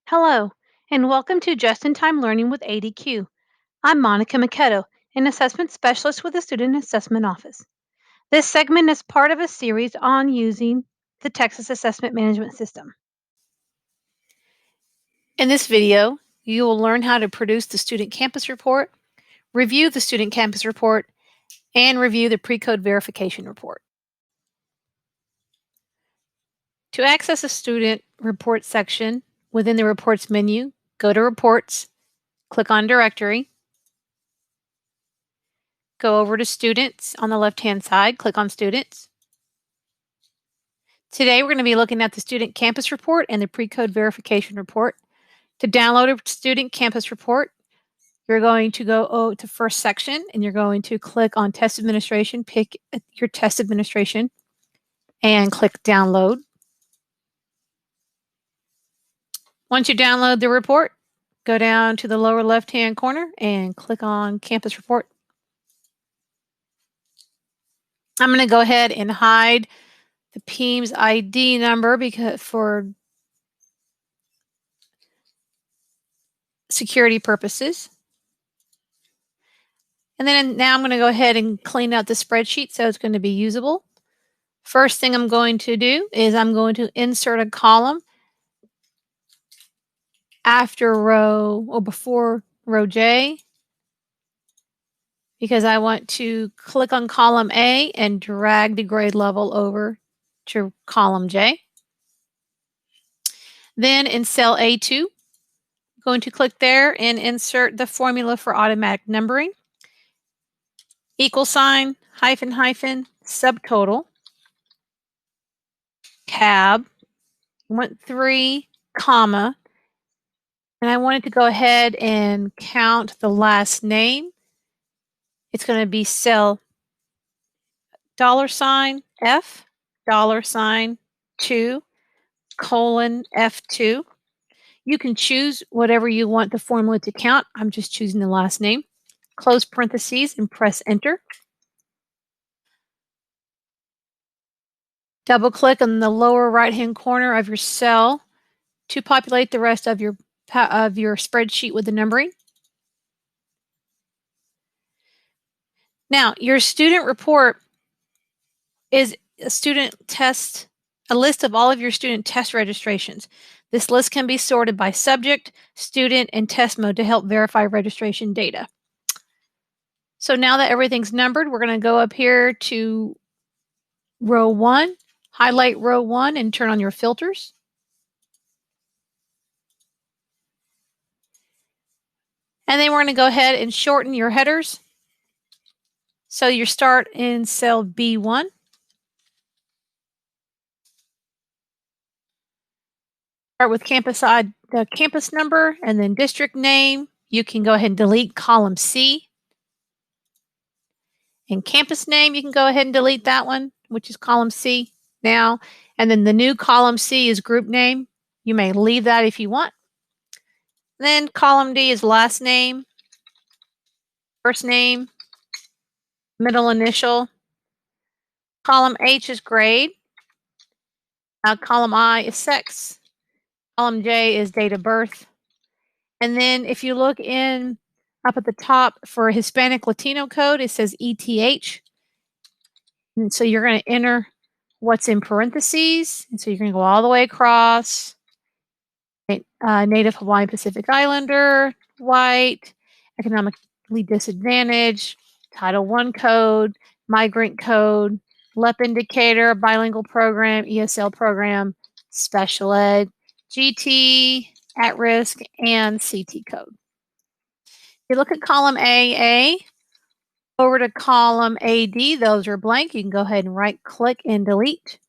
Hello, and welcome to Just in Time Learning with ADQ. I'm Monica Maketo, an assessment specialist with the Student Assessment Office. This segment is part of a series on using the Texas Assessment Management System. In this video, you will learn how to produce the Student Campus Report, review the Student Campus Report, and review the Pre-Code Verification Report. To access the Student Report section within the Reports menu, go to Reports, click on Directory, go over to Students on the left-hand side, click on Students. Today, we're going to be looking at the Student Campus Report and the Pre-Code Verification Report. To download a Student Campus Report, you're going to go to first section and you're going to click on Test Administration, pick your test administration, and click Download. Once you download the report, go down to the lower left-hand corner and click on Campus Report. I'm going to go ahead and hide the PEIMS ID number because for security purposes. And then now I'm going to go ahead and clean out the spreadsheet so it's going to be usable. First thing I'm going to do is I'm going to insert a column after row or before row J because I want to click on column A and drag the grade level over to column J. Then in cell A2, I'm going to click there and insert the formula for automatic numbering. Equal sign, hyphen, hyphen, subtotal, tab, 3, comma, and I wanted to go ahead and count the last name. It's going to be cell $F, $2, colon F2. You can choose whatever you want the formula to count. I'm just choosing the last name. Close parentheses and press enter. Double click on the lower right hand corner of your cell to populate the rest of your spreadsheet with the numbering. Now, your student report is a list of all of your student test registrations. This list can be sorted by subject, student, and test mode to help verify registration data. So now that everything's numbered, we're going to go up here to row 1, highlight row 1, and turn on your filters. And then we're going to go ahead and shorten your headers. So you start in cell B1. Start with the campus number and then district name. You can go ahead and delete column C. And campus name, you can go ahead and delete that one, which is column C now. And then the new column C is group name. You may leave that if you want. Then column D is last name, first name, middle initial. Column H is grade. Column I is sex. Column J is date of birth. And then if you look up at the top for Hispanic Latino code, it says ETH. And so you're going to enter what's in parentheses. And so you're going to go all the way across. Native Hawaiian Pacific Islander, white, economically disadvantaged, Title I code, migrant code, LEP indicator, bilingual program, ESL program, special ed, GT, at risk, and CT code. If you look at column AA, over to column AD, those are blank. You can go ahead and right click and delete.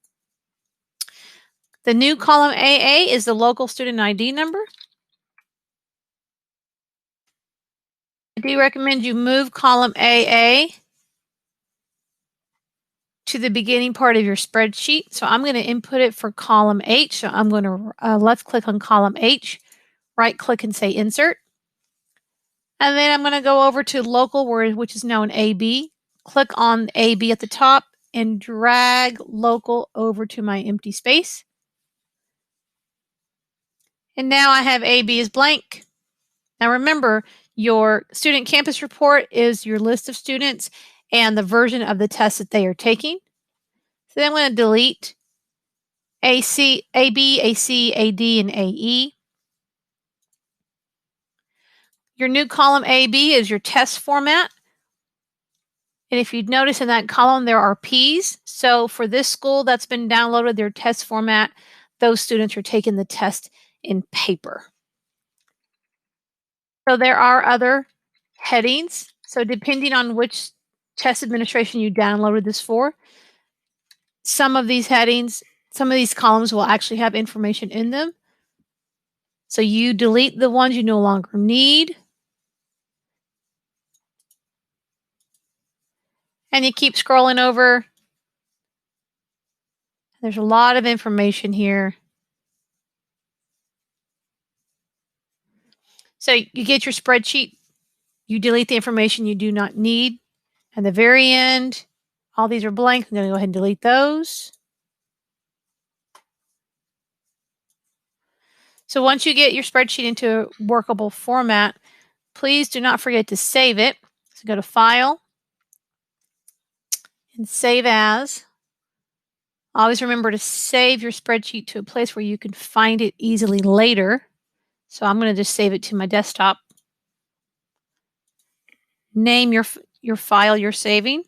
The new column AA is the local student ID number. I do recommend you move column AA to the beginning part of your spreadsheet. So I'm going to input it for column H. So I'm going to left click on column H, right click and say insert. And then I'm going to go over to local, which is now an AB. Click on AB at the top and drag local over to my empty space. And now I have AB as blank. Now remember, your student campus report is your list of students and the version of the test that they are taking. So then I'm going to delete AC, AB, AC, AD, and AE. Your new column AB is your test format. And if you'd notice in that column, there are Ps. So for this school that's been downloaded, their test format, those students are taking the test in paper. So there are other headings. So depending on which test administration you downloaded this for, some of these headings, some of these columns will actually have information in them. So you delete the ones you no longer need. And you keep scrolling over. There's a lot of information here. So you get your spreadsheet, you delete the information you do not need. At the very end, all these are blank. I'm going to go ahead and delete those. So once you get your spreadsheet into a workable format, please do not forget to save it. So go to File and Save As. Always remember to save your spreadsheet to a place where you can find it easily later. So I'm going to just save it to my desktop. Name your file you're saving.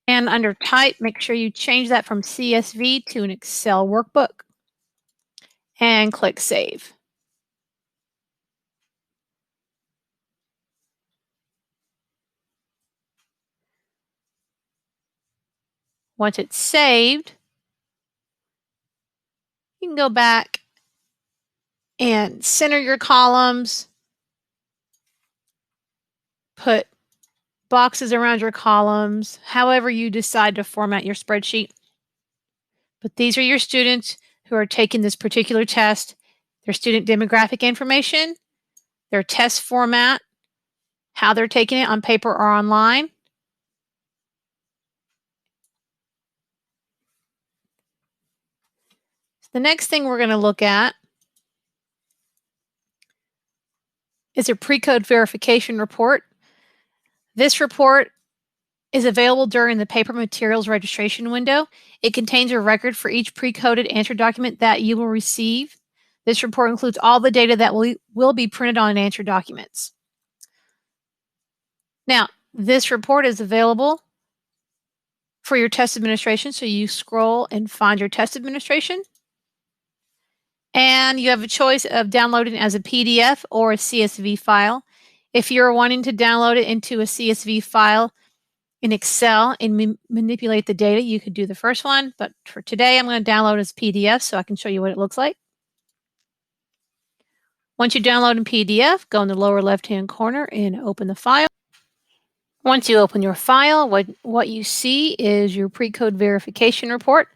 And under Type, make sure you change that from CSV to an Excel workbook. And click Save. Once it's saved, you can go back and center your columns, put boxes around your columns, however you decide to format your spreadsheet. But these are your students who are taking this particular test, their student demographic information, their test format, how they're taking it on paper or online. The next thing we're going to look at is a pre-code verification report. This report is available during the paper materials registration window. It contains a record for each pre-coded answer document that you will receive. This report includes all the data that will be printed on answer documents. Now, this report is available for your test administration, so you scroll and find your test administration. And you have a choice of downloading as a PDF or a CSV file. If you're wanting to download it into a CSV file in Excel and manipulate the data, you could do the first one. But for today, I'm going to download as PDF so I can show you what it looks like. Once you download in PDF, go in the lower left-hand corner and open the file. Once you open your file, what you see is your pre-code verification report.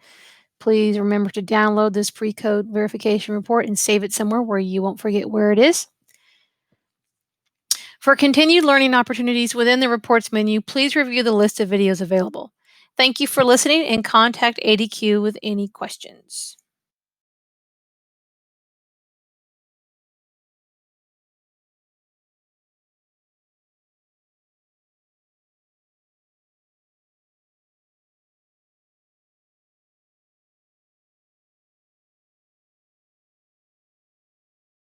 Please remember to download this pre-code verification report and save it somewhere where you won't forget where it is. For continued learning opportunities within the reports menu, please review the list of videos available. Thank you for listening and contact ADQ with any questions.